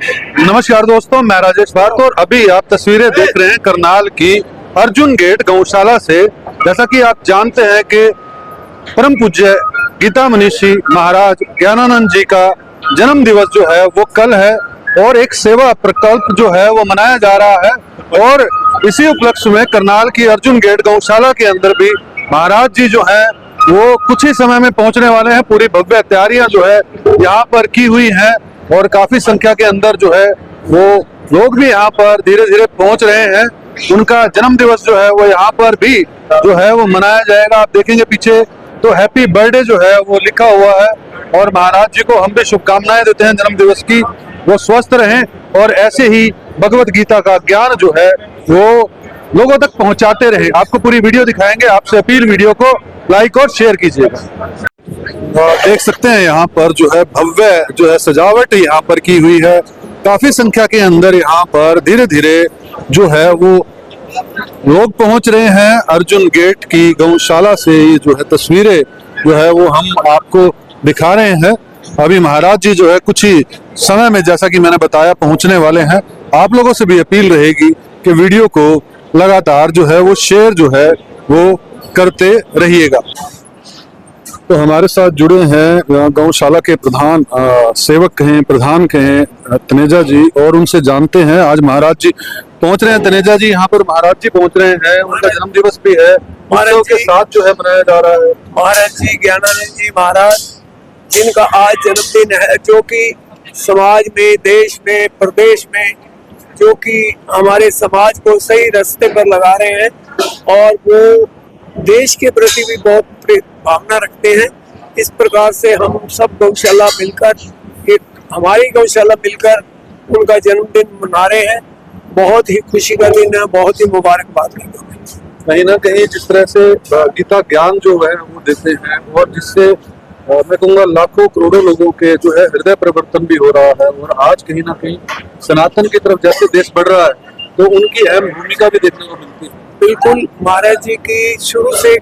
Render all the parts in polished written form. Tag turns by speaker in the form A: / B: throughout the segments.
A: नमस्कार दोस्तों, मैं राजेश भारत और अभी आप तस्वीरें देख रहे हैं करनाल की अर्जुन गेट गौशाला से। जैसा कि आप जानते हैं कि परम पूज्य गीता मनीषी महाराज ज्ञानानंद जी का जन्म दिवस जो है वो कल है और एक सेवा प्रकल्प जो है वो मनाया जा रहा है। और इसी उपलक्ष्य में करनाल की अर्जुन गेट गौशाला के अंदर भी महाराज जी जो है वो कुछ ही समय में पहुंचने वाले हैं। पूरी भव्य तैयारियां जो है यहाँ पर की हुई हैं और काफी संख्या के अंदर जो है वो लोग भी यहाँ पर धीरे धीरे पहुंच रहे हैं। उनका जन्म दिवस जो है वो यहाँ पर भी जो है वो मनाया जाएगा। आप देखेंगे पीछे तो हैप्पी बर्थडे जो है वो लिखा हुआ है और महाराज जी को हम भी शुभकामनाएं देते हैं जन्म दिवस की। वो स्वस्थ रहें और ऐसे ही भगवत गीता का ज्ञान जो है वो लोगों तक पहुंचाते रहें। आपको पूरी वीडियो दिखाएंगे, आपसे अपील वीडियो को लाइक और शेयर कीजिएगा। देख सकते हैं यहाँ पर जो है भव्य जो है सजावट यहाँ पर की हुई है। काफी संख्या के अंदर यहाँ पर धीरे धीरे जो है वो लोग पहुंच रहे हैं। अर्जुन गेट की गौशाला से ये जो है तस्वीरें जो है वो हम आपको दिखा रहे हैं। अभी महाराज जी जो है कुछ ही समय में, जैसा कि मैंने बताया, पहुंचने वाले हैं। आप लोगों से भी अपील रहेगी कि वीडियो को लगातार जो है वो शेयर जो है वो करते रहिएगा। तो हमारे साथ जुड़े हैं गौशाला के प्रधान सेवक कहें, प्रधान कहें, तनेजा जी, और उनसे जानते हैं आज महाराज जी पहुंच रहे हैं। तनेजा जी, यहाँ पर महाराज जी पहुंच रहे हैं, उनका जन्म दिवस भी है, महाराज के साथ जो है मनाया जा रहा है।
B: महाराज जी ज्ञानानंद जी महाराज जिनका आज जन्मदिन है, जो कि समाज में, देश में, प्रदेश में जो कि हमारे समाज को सही रास्ते पर लगा रहे हैं और वो देश के प्रति भी बहुत भावना रखते हैं। इस प्रकार से हम सब गौशाला मिलकर, एक हमारी गौशाला मिलकर उनका जन्मदिन मना रहे हैं। बहुत ही खुशी का दिन है, बहुत ही मुबारकबाद का दिन है।
A: कहीं ना कहीं जिस तरह से गीता ज्ञान जो है वो देते हैं और जिससे मैं कहूँगा लाखों करोड़ों लोगों के जो है हृदय परिवर्तन भी हो रहा है और आज कहीं ना कहीं सनातन की तरफ जैसे देश बढ़ रहा है तो उनकी अहम भूमिका भी देखने को मिलती है।
B: बिल्कुल, महाराज जी की शुरू से,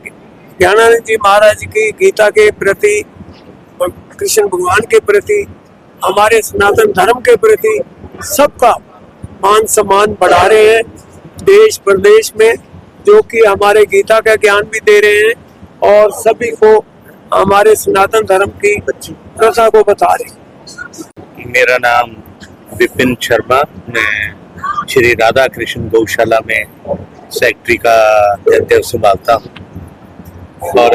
B: ज्ञानानंद जी महाराज की गीता के प्रति, कृष्ण भगवान के प्रति, हमारे सनातन धर्म के प्रति सबका मान सम्मान बढ़ा रहे हैं देश प्रदेश में, जो कि हमारे गीता का ज्ञान भी दे रहे हैं और सभी को हमारे सनातन धर्म की प्रथा को बता रहे हैं।
C: मेरा नाम विपिन शर्मा, मैं श्री राधा कृष्ण गौशाला में सेक्रेटरी का दायित्व संभालता हूँ। और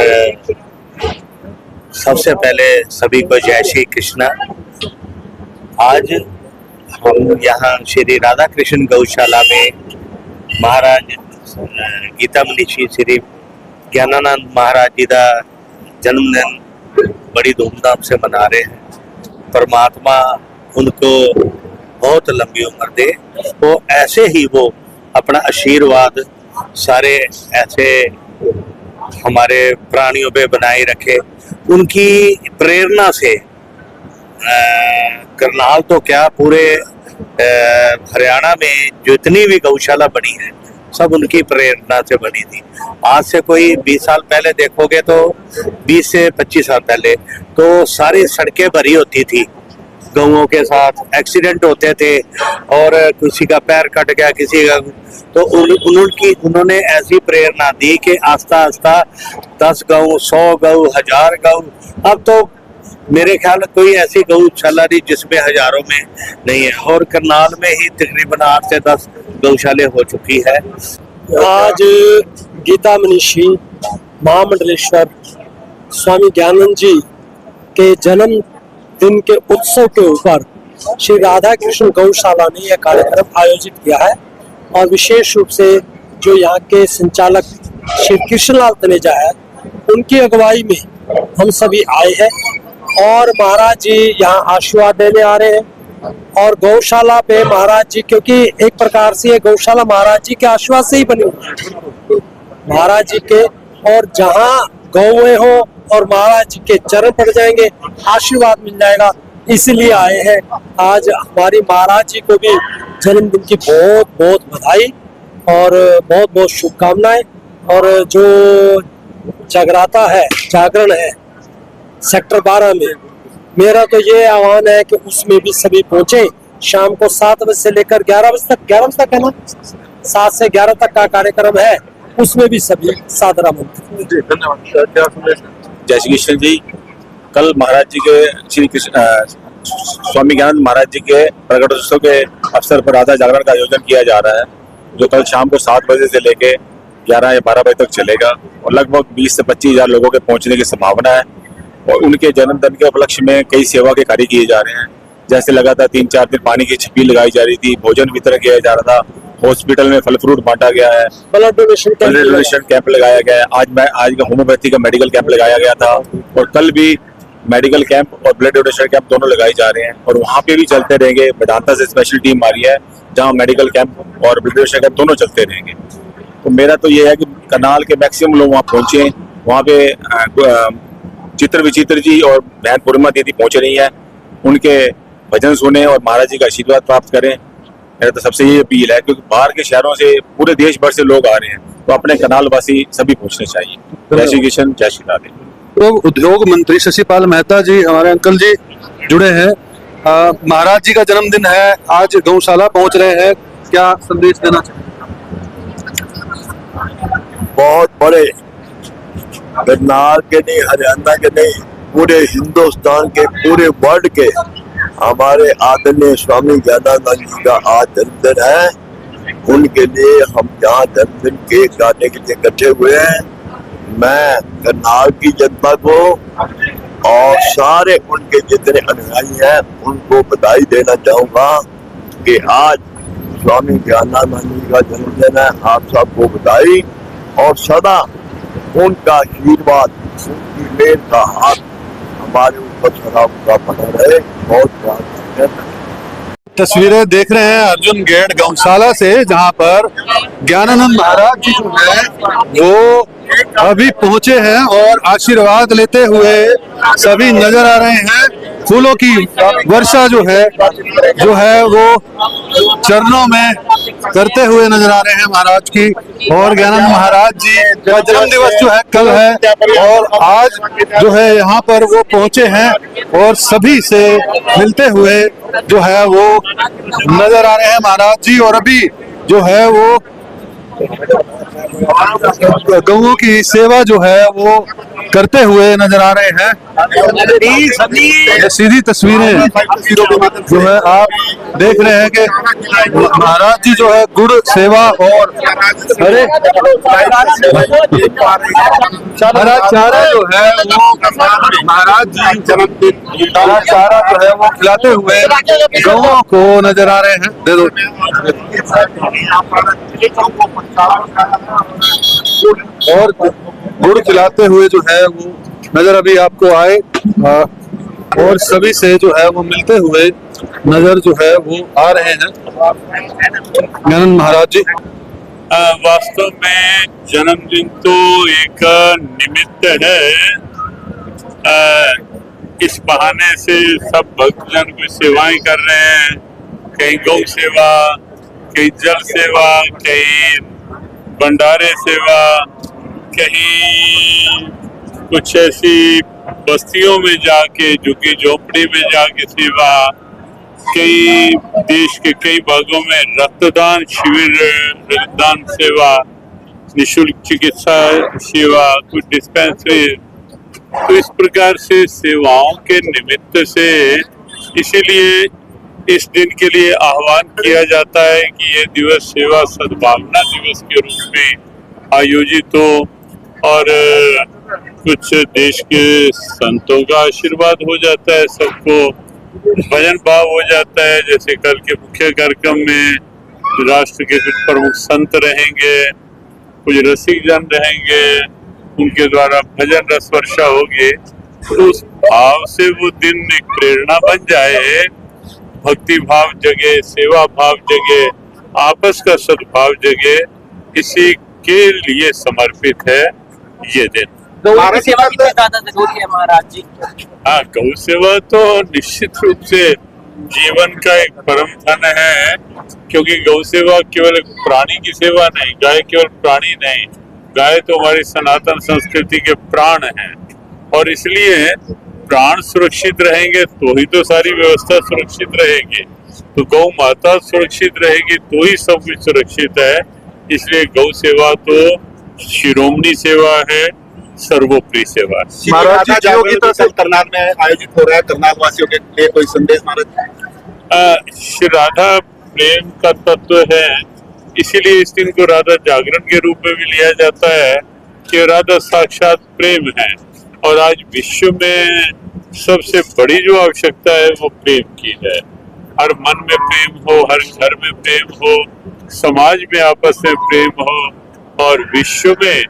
C: सबसे पहले सभी को जय श्री कृष्णा। आज हम यहाँ श्री राधा कृष्ण गौशाला में महाराज गीता मनीषी श्री ज्ञानानंद महाराज जी का जन्मदिन बड़ी धूमधाम से मना रहे हैं। परमात्मा उनको बहुत लंबी उम्र दे, वो ऐसे ही वो अपना आशीर्वाद सारे ऐसे हमारे प्राणियों पे बनाए रखे। उनकी प्रेरणा से करनाल तो क्या पूरे हरियाणा में जितनी भी गौशाला बनी है सब उनकी प्रेरणा से बनी थी। आज से कोई 20 साल पहले देखोगे तो 20 से 25 साल पहले तो सारी सड़कें भरी होती थी, गऊओं के साथ एक्सीडेंट होते थे और किसी का पैर कट गया, किसी का, तो उन्होंने ऐसी प्रेरणा दी कि आस्ता आस्ता 10 गऊ, 100 गऊ, 1000 गऊ, अब तो मेरे ख्याल कोई ऐसी गौशाला नहीं जिसमें हजारों में नहीं है। और करनाल में ही तकरीबन 8 से 10 गौशाले हो चुकी है।
B: आज गीता मनीषी महामंडलेश्वर स्वामी ज्ञानानंद जी के जन्म दिन के उत्सव के ऊपर श्री राधा कृष्ण गौशाला ने यह कार्यक्रम आयोजित किया है और विशेष रूप से जो यहाँ के संचालक श्री कृष्णलाल तनेजा है, उनकी अगुवाई में हम सभी आए हैं और महाराज जी यहाँ आशीर्वाद देने आ रहे हैं। और गौशाला पे महाराज जी, क्योंकि एक प्रकार से ये गौशाला महाराज जी के आशीर्वाद से ही बनी हुई है, महाराज जी के, और जहाँ गौएं हो और महाराज जी के चरण पड़ जाएंगे, आशीर्वाद मिल जाएगा, इसलिए आए हैं। आज हमारी महाराज जी को भी जन्मदिन की बहुत बहुत बधाई और बहुत बहुत शुभकामनाएं। और जो जागराता है, जागरण है सेक्टर 12 में, मेरा तो ये आह्वान है कि उसमें भी सभी पहुंचे, शाम को 7 बजे से लेकर 11 बजे तक है ना, 7 से 11 तक का कार्यक्रम है, उसमें भी सभी सादर आमंत्रित।
A: जी धन्यवाद। क्या संदेश है?
D: जय श्री कृष्ण जी। कल महाराज जी के श्री कृष्ण स्वामी ज्ञानानंद महाराज जी के प्रकटोत्सव के अवसर पर राधा जागरण का आयोजन किया जा रहा है, जो कल शाम को 7 बजे से लेके 11 या 12 बजे तक चलेगा और लगभग 20 से 25 हजार लोगों के पहुंचने की संभावना है। और उनके जन्मदिन के उपलक्ष्य में कई सेवा के कार्य किए जा रहे हैं, जैसे लगातार 3-4 दिन पानी की छबील लगाई जा रही थी, भोजन वितरण किया जा रहा था, हॉस्पिटल में फल फ्रूट बांटा गया है,
B: ब्लड डोनेशन
D: कैंप लगाया गया है। आज का होम्योपैथी का मेडिकल कैंप लगाया गया था और कल भी मेडिकल कैंप और ब्लड डोनेशन कैंप दोनों लगाए जा रहे हैं और वहाँ पे भी चलते रहेंगे। वेदांता से स्पेशल टीम आ रही है जहाँ मेडिकल कैंप और ब्लड डोनेशन कैंप दोनों चलते रहेंगे। तो मेरा तो ये है कि करनाल के मैक्सिमम लोग वहाँ पहुँचे, वहाँ पे चित्र विचित्र जी और बहन पूर्णिमा दीदी पहुँच रही हैं, उनके भजन सुने और महाराज जी का आशीर्वाद प्राप्त करें। मेरा तो सबसे ये अपील है, क्योंकि बाहर के शहरों से पूरे देश भर से लोग आ रहे हैं, तो अपने करनाल वासी सभी पहुँचने चाहिए। जय श्री कृष्ण, जय श्री राधे।
A: तो उद्योग मंत्री शशिपाल मेहता जी, हमारे अंकल जी जुड़े हैं। महाराज जी का जन्मदिन है, आज गौशाला पहुंच रहे हैं, क्या संदेश देना चाहिए?
E: बहुत बड़े करनाल के नहीं, हरियाणा के नहीं, पूरे हिंदुस्तान के, पूरे वर्ल्ड के हमारे आदरणीय स्वामी ज्ञानानंद जी का आज जन्मदिन है। उनके लिए हम यहाँ जन्मदिन केक काटने के लिए इकट्ठे हुए हैं। मैं करनाल की जनता को और सारे उनके जितने अनुयायी हैं उनको बधाई देना चाहूँगा कि आज स्वामी ज्ञानानंद जी का जन्मदिन है। आप सबको बधाई और सदा उनका आशीर्वाद, उनकी मेल का हाथ हमारे ऊपर सदा उनका बना रहे। बहुत बहुत
A: तस्वीरें देख रहे हैं अर्जुन गेट गौशाला से, जहां पर ज्ञानानंद महाराज जी जो है वो अभी पहुंचे हैं और आशीर्वाद लेते हुए सभी नजर आ रहे हैं। फूलों की वर्षा जो है वो चरणों में करते हुए नजर आ रहे हैं महाराज की। और ज्ञानानंद महाराज जी का जन्म दिवस जो है कल है और आज जो है यहाँ पर वो पहुंचे हैं और सभी से मिलते हुए जो है वो नजर आ रहे हैं महाराज जी। और अभी जो है वो गौओं की सेवा जो है वो करते हुए नजर आ रहे हैं। ये सीधी तस्वीरें जो है आप देख रहे हैं कि महाराज जी जो है गुड़ सेवा और हरा चारा जो है वो महाराज जी जन्मदिन हरा चारा जो है वो खिलाते हुए गौओं को नजर आ रहे हैं। दे दो। और गुड़ खिलाते हुए जो है वो नजर अभी आपको आए और सभी से जो है वो मिलते हुए नजर जो है वो आ रहे हैं ज्ञानानंद महाराज जी।
F: वास्तव में जन्मदिन तो एक निमित्त है। इस बहाने से सब भक्तजन कोई सेवाएं कर रहे हैं, कहीं गौ सेवा, कहीं जल सेवा, कहीं भंडारे सेवा, कहीं कुछ ऐसी बस्तियों में जाके, झुग्गी झोपड़ी में जाके सेवा, कई देश के कई भागों में रक्तदान शिविर, रक्तदान सेवा, निःशुल्क चिकित्सा सेवा, कुछ डिस्पेंसरी। तो इस प्रकार से सेवाओं के निमित्त से इसीलिए इस दिन के लिए आह्वान किया जाता है कि ये दिवस सेवा सद्भावना दिवस के रूप में आयोजित हो और कुछ देश के संतों का आशीर्वाद हो जाता है, सबको भजन भाव हो जाता है। जैसे कल के मुख्य कार्यक्रम में राष्ट्र के कुछ प्रमुख संत रहेंगे, कुछ रसिक जन रहेंगे, उनके द्वारा भजन रस वर्षा होगी। तो उस भाव से वो दिन एक प्रेरणा बन जाए, भक्ति भाव जगे, सेवा भाव जगे, आपस का सद्भाव जगे, इसी के लिए समर्पित है ये दिन।
B: गौ सेवा कितनी ज्यादा जरूरी है महाराज जी?
F: हाँ, गौ सेवा तो निश्चित रूप से जीवन का एक परम धन है, क्योंकि गौ सेवा केवल प्राणी की सेवा नहीं, गाय केवल प्राणी नहीं, गाय तो हमारी सनातन संस्कृति के प्राण हैं। और इसलिए प्राण सुरक्षित रहेंगे तो ही तो सारी व्यवस्था सुरक्षित रहेगी। तो गौ माता सुरक्षित रहेगी तो ही सब कुछ सुरक्षित है। इसलिए गौ सेवा तो शिरोमणि सेवा है, सर्वोपरि सेवा है।
A: महाराज जी
G: योगिता से करनाल में आयोजित हो रहा है, करनाल वासियों के लिए कोई संदेश महाराज?
F: श्री राधा प्रेम का तत्व है, इसीलिए इस दिन को राधा जागरण के रूप में भी लिया जाता है कि राधा साक्षात प्रेम है। और आज विश्व में सबसे बड़ी जो आवश्यकता है वो प्रेम की है। हर मन में प्रेम हो, हर घर में प्रेम हो, समाज में आपस में प्रेम हो, और विश्व में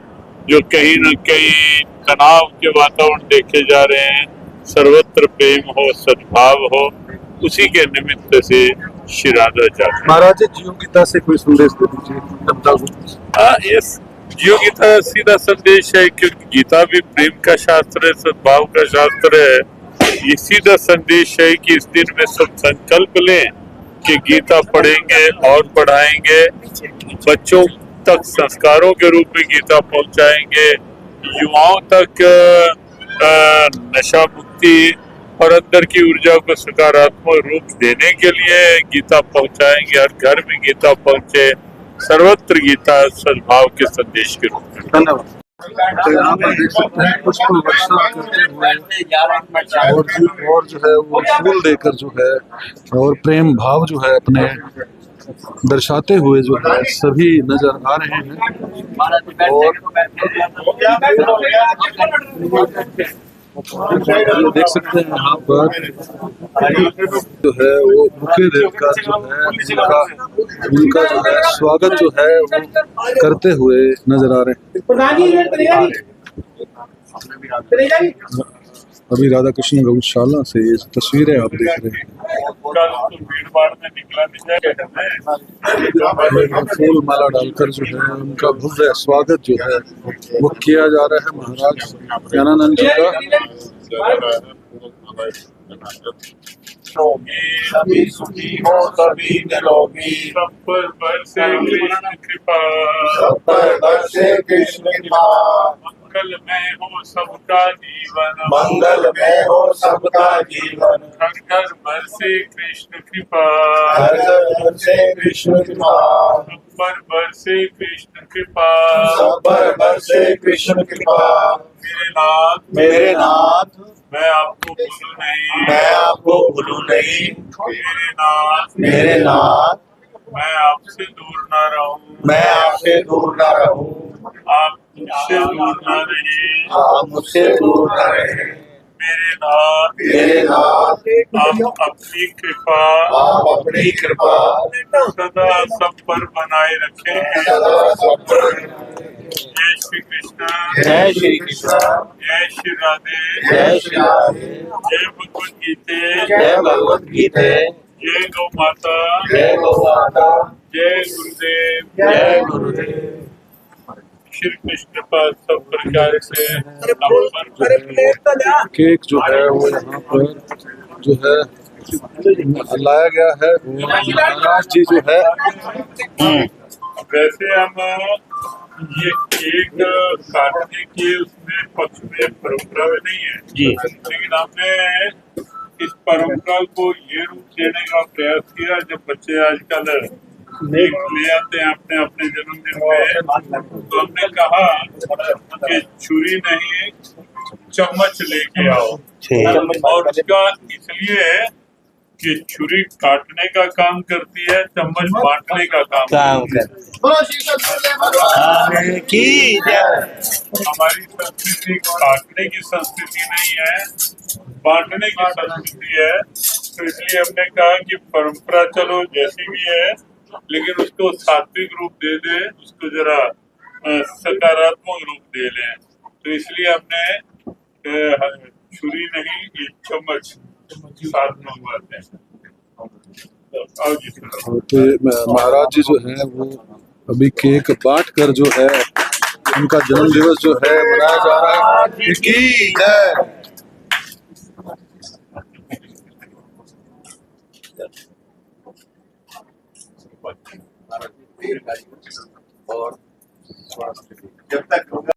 F: जो कहीं न कहीं तनाव के वातावरण देखे जा रहे हैं, सर्वत्र प्रेम हो, सद्भाव हो, उसी के निमित्त से श्री राधा जागरण।
A: महाराज जी योगिता से कोई संदेश दे दीजिए जनता को।
F: यस, जीव गीता सीधा संदेश है, क्योंकि गीता भी प्रेम का शास्त्र है, सद्भाव का शास्त्र है। ये सीधा संदेश है कि इस दिन में सब संकल्प लें कि गीता पढ़ेंगे और पढ़ाएंगे, बच्चों तक संस्कारों के रूप में गीता पहुंचाएंगे, युवाओं तक नशा मुक्ति और अंदर की ऊर्जा को सकारात्मक रूप देने के लिए गीता पहुंचाएंगे। हर घर में गीता पहुंचे, सर्वत्र गीता सद्भाव के संदेश के रूप में।
A: धन्यवाद। तो यहाँ पर देख सकते हैं पुष्प वर्षा करते हुए और जो है वो फूल देकर जो है और प्रेम भाव जो है अपने दर्शाते हुए जो है सभी नजर आ रहे हैं। और देख सकते हैं यहाँ पर जो है वो मुख्य देव का जो है उनका जो है स्वागत जो है वो करते हुए नजर आ रहे हैं। अभी राधा कृष्ण गौशाला से ये तस्वीरें आप देख रहे हैं। फूल माला डालकर जो है उनका भव्य स्वागत जो है वो किया जा रहा है महाराज ज्ञानानंद जी का।
G: सभी सुखी हो, सभी निरोगी,
F: सब पर बरसे कृष्ण कृपा,
G: सब पर बरसे कृष्ण कृपा,
F: मंगलमय हो सबका जीवन,
G: मंगलमय हो सबका जीवन,
F: घर घर बरसे कृष्ण कृपा,
G: घर घर बरसे कृष्ण कृपा,
F: सब पर बरसे कृष्ण कृपा,
G: सब पर बरसे कृष्ण कृपा।
F: मेरे नाथ मैं आपको भूलूं नहीं,
G: मैं आपको भूलूं नहीं,
F: मेरे नाथ मैं आपसे दूर ना रहूं,
G: मैं आपसे दूर न रहूं,
F: आप मुझसे दूर ना रहे,
G: आप मुझसे दूर न रहे।
F: मेरे नाथ आप अपनी कृपा
G: आप अपनी कृपा
F: सदा सब पर बनाए रखें।
G: सदा सब पर।
F: जय श्री कृष्ण,
G: जय श्री कृष्ण,
F: जय श्री राधे,
G: जय श्री राधे,
F: जय भगवत गीते,
G: जय भगवत गीते,
F: जय गौ माता,
G: जय गौ माता,
F: जय गुरुदेव,
G: जय गुरुदेव।
F: श्री कृष्ण पर सब प्रकार से नमन।
A: केक जो है वो यहाँ पर जो है लाया गया है और महाराज जी जो है
F: वैसे हम ये केक काटने की उसमें पक्ष में परंपरा नहीं है जी, लेकिन हमने इस परंपरा को ये रूप देने का प्रयास किया। जब बच्चे आजकल केक ले आते हैं अपने अपने जन्मदिन पे, तो हमने कहा कि छुरी नहीं चम्मच लेके आओ, और उसका इसलिए कि छुरी काटने का काम करती है, चम्मच बांटने का काम
G: की जय।
F: हमारी संस्कृति काटने की संस्कृति नहीं है, बांटने की संस्कृति है। तो इसलिए हमने कहा कि परंपरा चलो जैसी भी है, लेकिन उसको सात्विक रूप दे दे, उसको जरा सकारात्मक रूप दे लें। तो इसलिए हमने छुरी नहीं ये चम्मच साथ मंगवाते हैं।
A: तो महाराज जी जो है वो अभी केक बांट कर जो है उनका जन्म दिवस जो है मनाया जा रहा है। की जय।
G: और जब तक